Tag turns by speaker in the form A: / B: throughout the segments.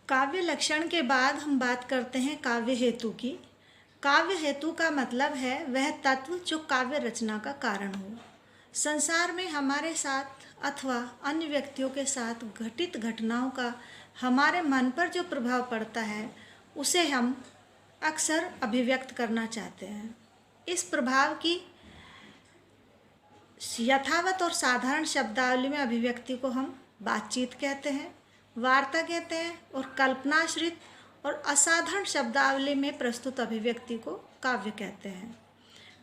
A: काव्य लक्षण के बाद हम बात करते हैं काव्य हेतु की। काव्य हेतु का मतलब है वह तत्व जो काव्य रचना का कारण हो। संसार में हमारे साथ अथवा अन्य व्यक्तियों के साथ घटित घटनाओं का हमारे मन पर जो प्रभाव पड़ता है उसे हम अक्सर अभिव्यक्त करना चाहते हैं। इस प्रभाव की यथावत और साधारण शब्दावली में अभिव्यक्ति को हम बातचीत कहते हैं, वार्ता कहते हैं, और कल्पनाश्रित और असाधारण शब्दावली में प्रस्तुत अभिव्यक्ति को काव्य कहते हैं।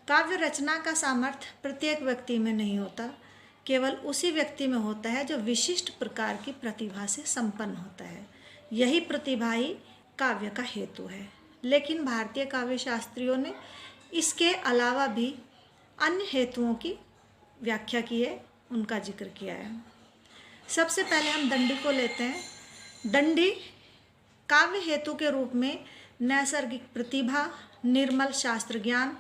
A: काव्य रचना का सामर्थ्य प्रत्येक व्यक्ति में नहीं होता, केवल उसी व्यक्ति में होता है जो विशिष्ट प्रकार की प्रतिभा से संपन्न होता है। यही प्रतिभा ही काव्य का हेतु है। लेकिन भारतीय काव्य शास्त्रियों ने इसके अलावा भी अन्य हेतुओं की व्याख्या की है, उनका जिक्र किया है। सबसे पहले हम दंडी को लेते हैं। दंडी काव्य हेतु के रूप में नैसर्गिक प्रतिभा, निर्मल शास्त्र ज्ञान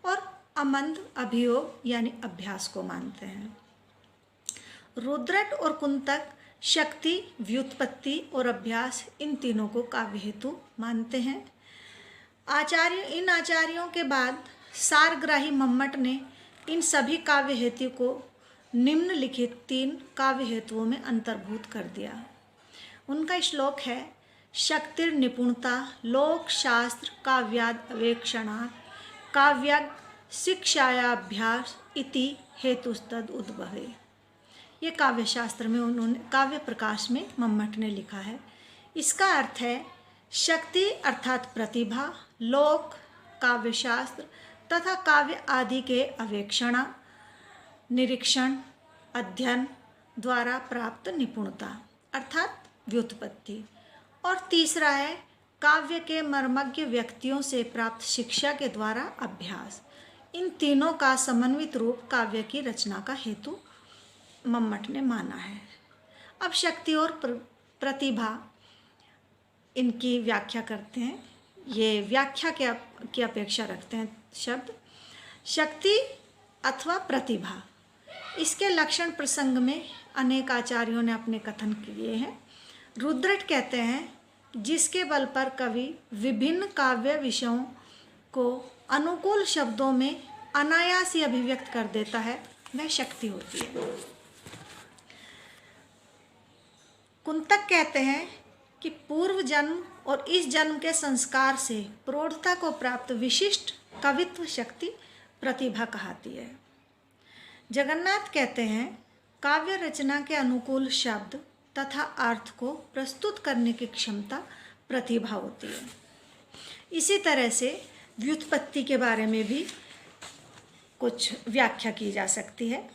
A: और अमंद अभियोग यानी अभ्यास को मानते हैं। रुद्रट और कुंतक शक्ति, व्युत्पत्ति और अभ्यास, इन तीनों को काव्य हेतु मानते हैं। इन आचार्यों के बाद सारग्राही मम्मट ने इन सभी काव्य हेतु को निम्नलिखित 3 काव्य हेतुओं में अंतर्भूत कर दिया। उनका श्लोक है, शक्तिर निपुणता लोक शास्त्र काव्याद अवेक्षणात् काव्य शिक्षायाभ्यास इति हेतुस्तद उद्भवे। ये काव्य शास्त्र में उन्होंने काव्य प्रकाश में मम्मट ने लिखा है। इसका अर्थ है शक्ति अर्थात प्रतिभा, लोक काव्य शास्त्र तथा काव्य आदि के अवेक्षणा, निरीक्षण, अध्ययन द्वारा प्राप्त निपुणता अर्थात व्युत्पत्ति, और तीसरा है काव्य के मर्मज्ञ व्यक्तियों से प्राप्त शिक्षा के द्वारा अभ्यास। इन तीनों का समन्वित रूप काव्य की रचना का हेतु मम्मट ने माना है। अब शक्ति और प्रतिभा, इनकी व्याख्या करते हैं। ये व्याख्या की अपेक्षा रखते हैं शब्द। शक्ति अथवा प्रतिभा, इसके लक्षण प्रसंग में अनेक आचार्यों ने अपने कथन किए हैं। रुद्रट कहते हैं जिसके बल पर कवि विभिन्न काव्य विषयों को अनुकूल शब्दों में अनायास ही अभिव्यक्त कर देता है, वह शक्ति होती है। कुंतक कहते हैं कि पूर्व जन्म और इस जन्म के संस्कार से प्रौढ़ता को प्राप्त विशिष्ट कवित्व शक्ति प्रतिभा कहलाती है। जगन्नाथ कहते हैं काव्य रचना के अनुकूल शब्द तथा अर्थ को प्रस्तुत करने की क्षमता प्रतिभा होती है। इसी तरह से व्युत्पत्ति के बारे में भी कुछ व्याख्या की जा सकती है।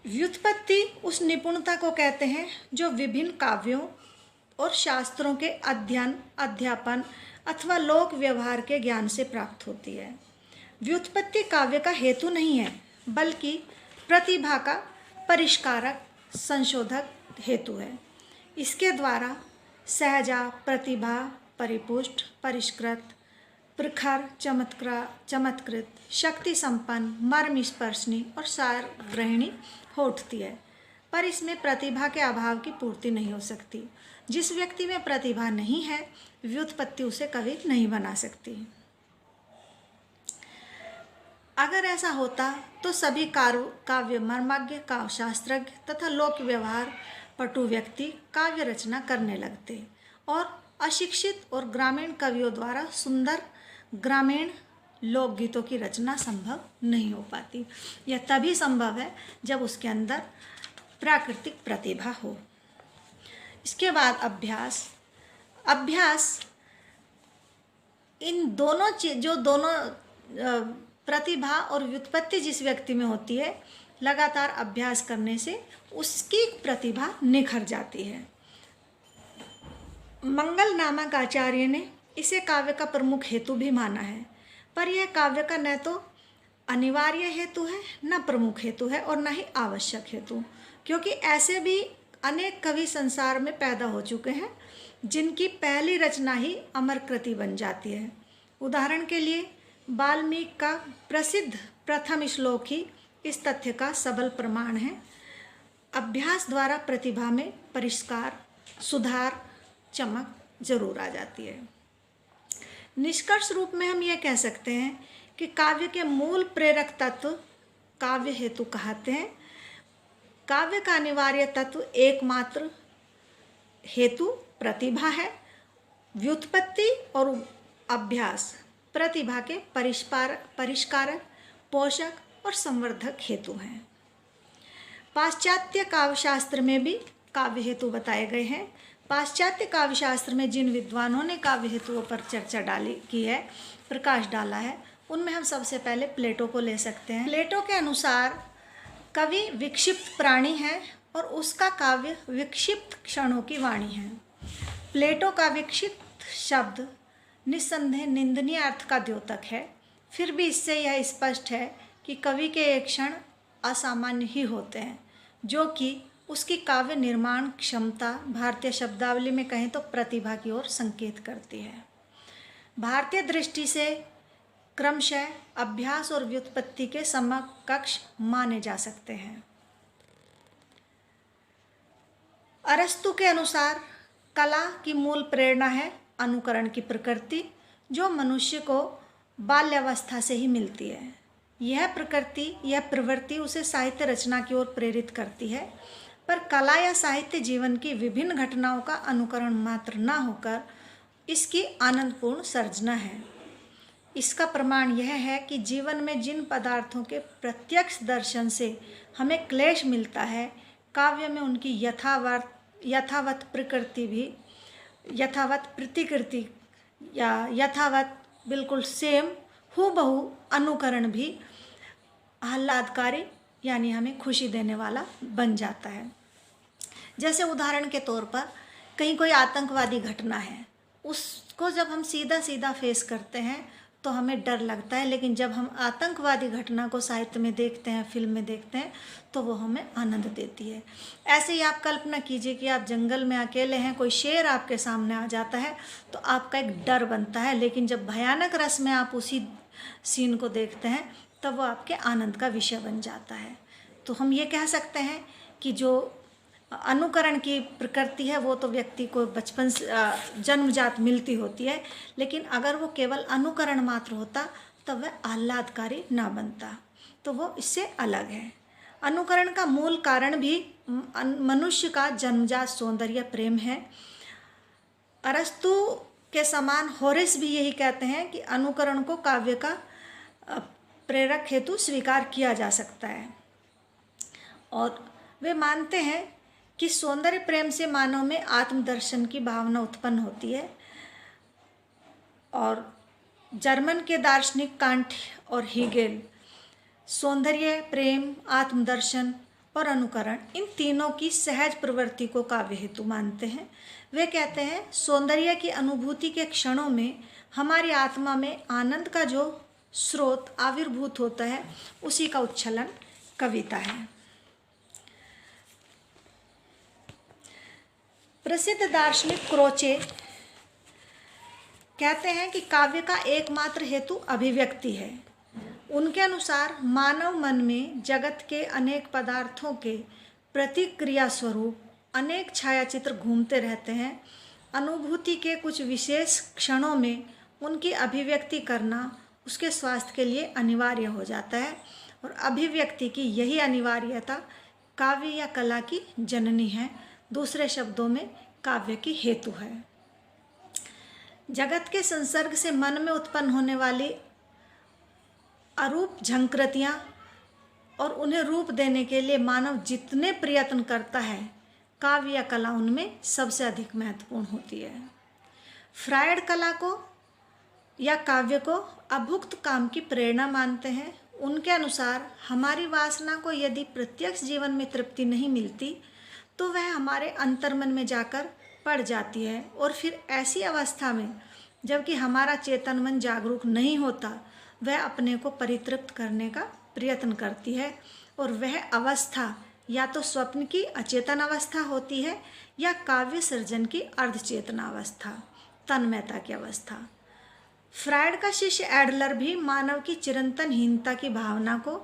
A: व्युत्पत्ति उस निपुणता को कहते हैं जो विभिन्न काव्यों और शास्त्रों के अध्ययन, अध्यापन अथवा लोक व्यवहार के ज्ञान से प्राप्त होती है। व्युत्पत्ति काव्य का हेतु नहीं है, बल्कि प्रतिभा का परिष्कारक, संशोधक हेतु है। इसके द्वारा सहजा प्रतिभा परिपुष्ट, परिष्कृत, प्रखर, चमत्कृत, शक्ति संपन्न, मर्म स्पर्शनी और सार ग्रहणी हो उठती है। पर इसमें प्रतिभा के अभाव की पूर्ति नहीं हो सकती। जिस व्यक्ति में प्रतिभा नहीं है, व्युत्पत्ति उसे कवि नहीं बना सकती। अगर ऐसा होता तो सभी काव्य मर्मज्ञ, काव्य शास्त्रज्ञ तथा लोक व्यवहार पटु व्यक्ति काव्य रचना करने लगते और अशिक्षित और ग्रामीण कवियों द्वारा सुंदर ग्रामीण लोकगीतों की रचना संभव नहीं हो पाती। यह तभी संभव है जब उसके अंदर प्राकृतिक प्रतिभा हो। इसके बाद अभ्यास इन दोनों प्रतिभा और व्युत्पत्ति जिस व्यक्ति में होती है, लगातार अभ्यास करने से उसकी प्रतिभा निखर जाती है। मंगल नामक आचार्य ने इसे काव्य का प्रमुख हेतु भी माना है, पर यह काव्य का न तो अनिवार्य हेतु है, न प्रमुख हेतु है और न ही आवश्यक हेतु, क्योंकि ऐसे भी अनेक कवि संसार में पैदा हो चुके हैं जिनकी पहली रचना ही अमर कृति बन जाती है। उदाहरण के लिए वाल्मीकि का प्रसिद्ध प्रथम श्लोक ही इस तथ्य का सबल प्रमाण है। अभ्यास द्वारा प्रतिभा में परिष्कार, सुधार, चमक जरूर आ जाती है। निष्कर्ष रूप में हम यह कह सकते हैं कि काव्य के मूल प्रेरक तत्व काव्य हेतु कहते हैं। काव्य का अनिवार्य तत्व एकमात्र हेतु प्रतिभा है। व्युत्पत्ति और अभ्यास प्रतिभा के परिष्कारक, पोषक और संवर्धक हेतु हैं। पाश्चात्य काव्यशास्त्र में भी काव्य हेतु बताए गए हैं। पाश्चात्य काव्यशास्त्र में जिन विद्वानों ने काव्य हेतुओं पर चर्चा की है, प्रकाश डाला है, उनमें हम सबसे पहले प्लेटो को ले सकते हैं। प्लेटो के अनुसार कवि विक्षिप्त प्राणी है और उसका काव्य विक्षिप्त क्षणों की वाणी है। प्लेटो का विक्षिप्त शब्द निस्संदेह निंदनीय अर्थ का द्योतक है। फिर भी इससे यह स्पष्ट है कि कवि के एक क्षण असामान्य ही होते हैं, जो कि उसकी काव्य निर्माण क्षमता, भारतीय शब्दावली में कहें तो प्रतिभा की ओर संकेत करती है। भारतीय दृष्टि से क्रमशः अभ्यास और व्युत्पत्ति के समकक्ष माने जा सकते हैं। अरस्तु के अनुसार कला की मूल प्रेरणा है अनुकरण की प्रकृति, जो मनुष्य को बाल्यावस्था से ही मिलती है। यह प्रवृत्ति उसे साहित्य रचना की ओर प्रेरित करती है, पर कला या साहित्य जीवन की विभिन्न घटनाओं का अनुकरण मात्र न होकर इसकी आनंदपूर्ण सर्जना है। इसका प्रमाण यह है कि जीवन में जिन पदार्थों के प्रत्यक्ष दर्शन से हमें क्लेश मिलता है, काव्य में उनकी यथावत प्रतिकृति या यथावत बिल्कुल सेम हूबहू अनुकरण भी आह्लादकारी यानी हमें खुशी देने वाला बन जाता है। जैसे उदाहरण के तौर पर कहीं कोई आतंकवादी घटना है, उसको जब हम सीधा फेस करते हैं तो हमें डर लगता है, लेकिन जब हम आतंकवादी घटना को साहित्य में देखते हैं, फिल्म में देखते हैं, तो वो हमें आनंद देती है। ऐसे ही आप कल्पना कीजिए कि आप जंगल में अकेले हैं, कोई शेर आपके सामने आ जाता है तो आपका एक डर बनता है, लेकिन जब भयानक रस में आप उसी सीन को देखते हैं तब वो आपके आनंद का विषय बन जाता है। तो हम ये कह सकते हैं कि जो अनुकरण की प्रकृति है वो तो व्यक्ति को बचपन से जन्मजात मिलती होती है, लेकिन अगर वो केवल अनुकरण मात्र होता तब वह आह्लादकारी ना बनता, तो वो इससे अलग है। अनुकरण का मूल कारण भी मनुष्य का जन्मजात सौंदर्य प्रेम है। अरस्तु के समान होरेस भी यही कहते हैं कि अनुकरण को काव्य का प्रेरक हेतु स्वीकार किया जा सकता है, और वे मानते हैं कि सौंदर्य प्रेम से मानव में आत्मदर्शन की भावना उत्पन्न होती है। और जर्मन के दार्शनिक कांट और हीगेल सौंदर्य, प्रेम, आत्मदर्शन और अनुकरण इन तीनों की सहज प्रवृत्ति को काव्य हेतु मानते हैं। वे कहते हैं सौंदर्य की अनुभूति के क्षणों में हमारी आत्मा में आनंद का जो स्रोत आविर्भूत होता है, उसी का उच्छलन कविता है। प्रसिद्ध दार्शनिक क्रोचे कहते हैं कि काव्य का एकमात्र हेतु अभिव्यक्ति है। उनके अनुसार मानव मन में जगत के अनेक पदार्थों के प्रतिक्रिया स्वरूप अनेक छायाचित्र घूमते रहते हैं। अनुभूति के कुछ विशेष क्षणों में उनकी अभिव्यक्ति करना उसके स्वास्थ्य के लिए अनिवार्य हो जाता है, और अभिव्यक्ति की यही अनिवार्यता काव्य या कला की जननी है। दूसरे शब्दों में काव्य की हेतु है। जगत के संसर्ग से मन में उत्पन्न होने वाली अरूप झंकृतियाँ और उन्हें रूप देने के लिए मानव जितने प्रयत्न करता है, काव्य या कला उनमें सबसे अधिक महत्वपूर्ण होती है। फ्रायड कला को या काव्य को अभुक्त काम की प्रेरणा मानते हैं। उनके अनुसार हमारी वासना को यदि प्रत्यक्ष जीवन में तृप्ति नहीं मिलती तो वह हमारे अंतर्मन में जाकर पड़ जाती है, और फिर ऐसी अवस्था में जबकि हमारा चेतन मन जागरूक नहीं होता, वह अपने को परितृप्त करने का प्रयत्न करती है, और वह अवस्था या तो स्वप्न की अचेतन अवस्था होती है या काव्य सृजन की अर्धचेतना अवस्था, तन्मयता की अवस्था। फ्रायड का शिष्य एडलर भी मानव की चिरंतनहीनता की भावना को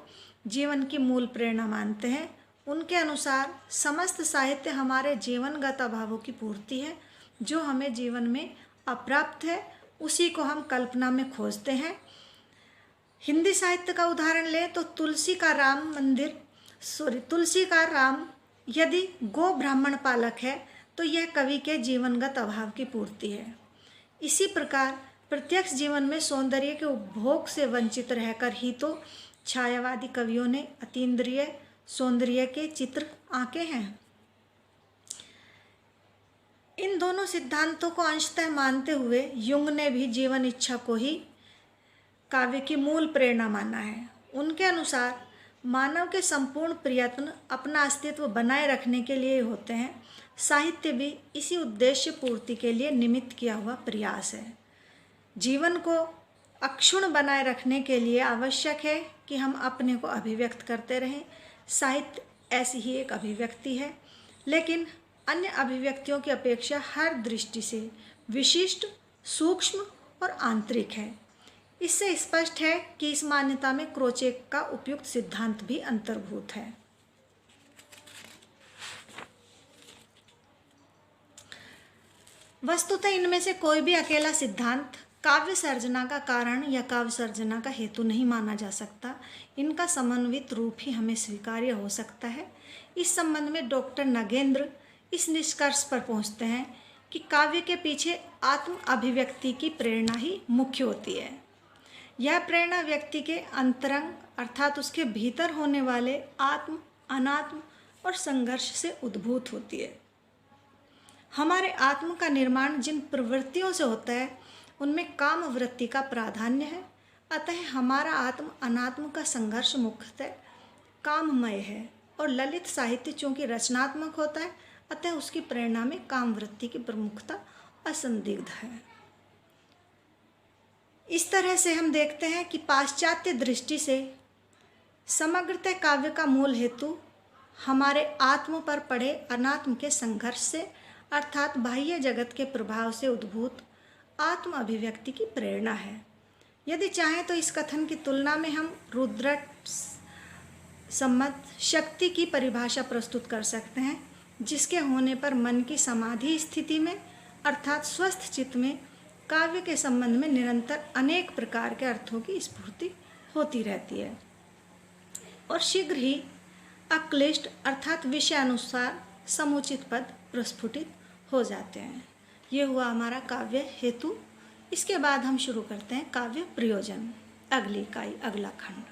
A: जीवन की मूल प्रेरणा मानते हैं। उनके अनुसार समस्त साहित्य हमारे जीवनगत अभावों की पूर्ति है। जो हमें जीवन में अप्राप्त है उसी को हम कल्पना में खोजते हैं। हिंदी साहित्य का उदाहरण लें तो तुलसी का राम यदि गो ब्राह्मण पालक है तो यह कवि के जीवनगत अभाव की पूर्ति है। इसी प्रकार प्रत्यक्ष जीवन में सौंदर्य के उपभोग से वंचित रहकर ही तो छायावादी कवियों ने अतीन्द्रिय सौंदर्य के चित्र आंके हैं। इन दोनों सिद्धांतों को अंशतः मानते हुए युंग ने भी जीवन इच्छा को ही काव्य की मूल प्रेरणा माना है। उनके अनुसार मानव के संपूर्ण प्रयत्न अपना अस्तित्व बनाए रखने के लिए होते हैं। साहित्य भी इसी उद्देश्य पूर्ति के लिए निमित्त किया हुआ प्रयास है। जीवन को अक्षुण्ण बनाए रखने के लिए आवश्यक है कि हम अपने को अभिव्यक्त करते रहें। साहित्य ऐसी ही एक अभिव्यक्ति है, लेकिन अन्य अभिव्यक्तियों की अपेक्षा हर दृष्टि से विशिष्ट, सूक्ष्म और आंतरिक है। इससे स्पष्ट है कि इस मान्यता में क्रोचेक का उपयुक्त सिद्धांत भी अंतर्भूत है। वस्तुतः इनमें से कोई भी अकेला सिद्धांत काव्य सर्जना का कारण या काव्य सर्जना का हेतु नहीं माना जा सकता। इनका समन्वित रूप ही हमें स्वीकार्य हो सकता है। इस संबंध में डॉक्टर नगेंद्र इस निष्कर्ष पर पहुंचते हैं कि काव्य के पीछे आत्म अभिव्यक्ति की प्रेरणा ही मुख्य होती है। यह प्रेरणा व्यक्ति के अंतरंग अर्थात उसके भीतर होने वाले आत्म, अनात्म और संघर्ष से उद्भूत होती है। हमारे आत्म का निर्माण जिन प्रवृत्तियों से होता है उनमें काम वृत्ति का प्राधान्य है। अतः हमारा आत्म अनात्म का संघर्ष मुख्यतः काममय है और ललित साहित्य चूँकि रचनात्मक होता है अतः उसकी प्रेरणा में काम वृत्ति की प्रमुखता असंदिग्ध है। इस तरह से हम देखते हैं कि पाश्चात्य दृष्टि से समग्रतः काव्य का मूल हेतु हमारे आत्म पर पड़े अनात्म के संघर्ष से अर्थात बाह्य जगत के प्रभाव से उद्भूत आत्म अभिव्यक्ति की प्रेरणा है। यदि चाहें तो इस कथन की तुलना में हम रुद्रट सम्मत शक्ति की परिभाषा प्रस्तुत कर सकते हैं, जिसके होने पर मन की समाधि स्थिति में अर्थात स्वस्थ चित्त में काव्य के संबंध में निरंतर अनेक प्रकार के अर्थों की स्फूर्ति होती रहती है और शीघ्र ही अक्लिष्ट अर्थात विषय अनुसार समुचित पद प्रस्फुटित हो जाते हैं। ये हुआ हमारा काव्य हेतु। इसके बाद हम शुरू करते हैं काव्य प्रयोजन, अगली इकाई, अगला खंड।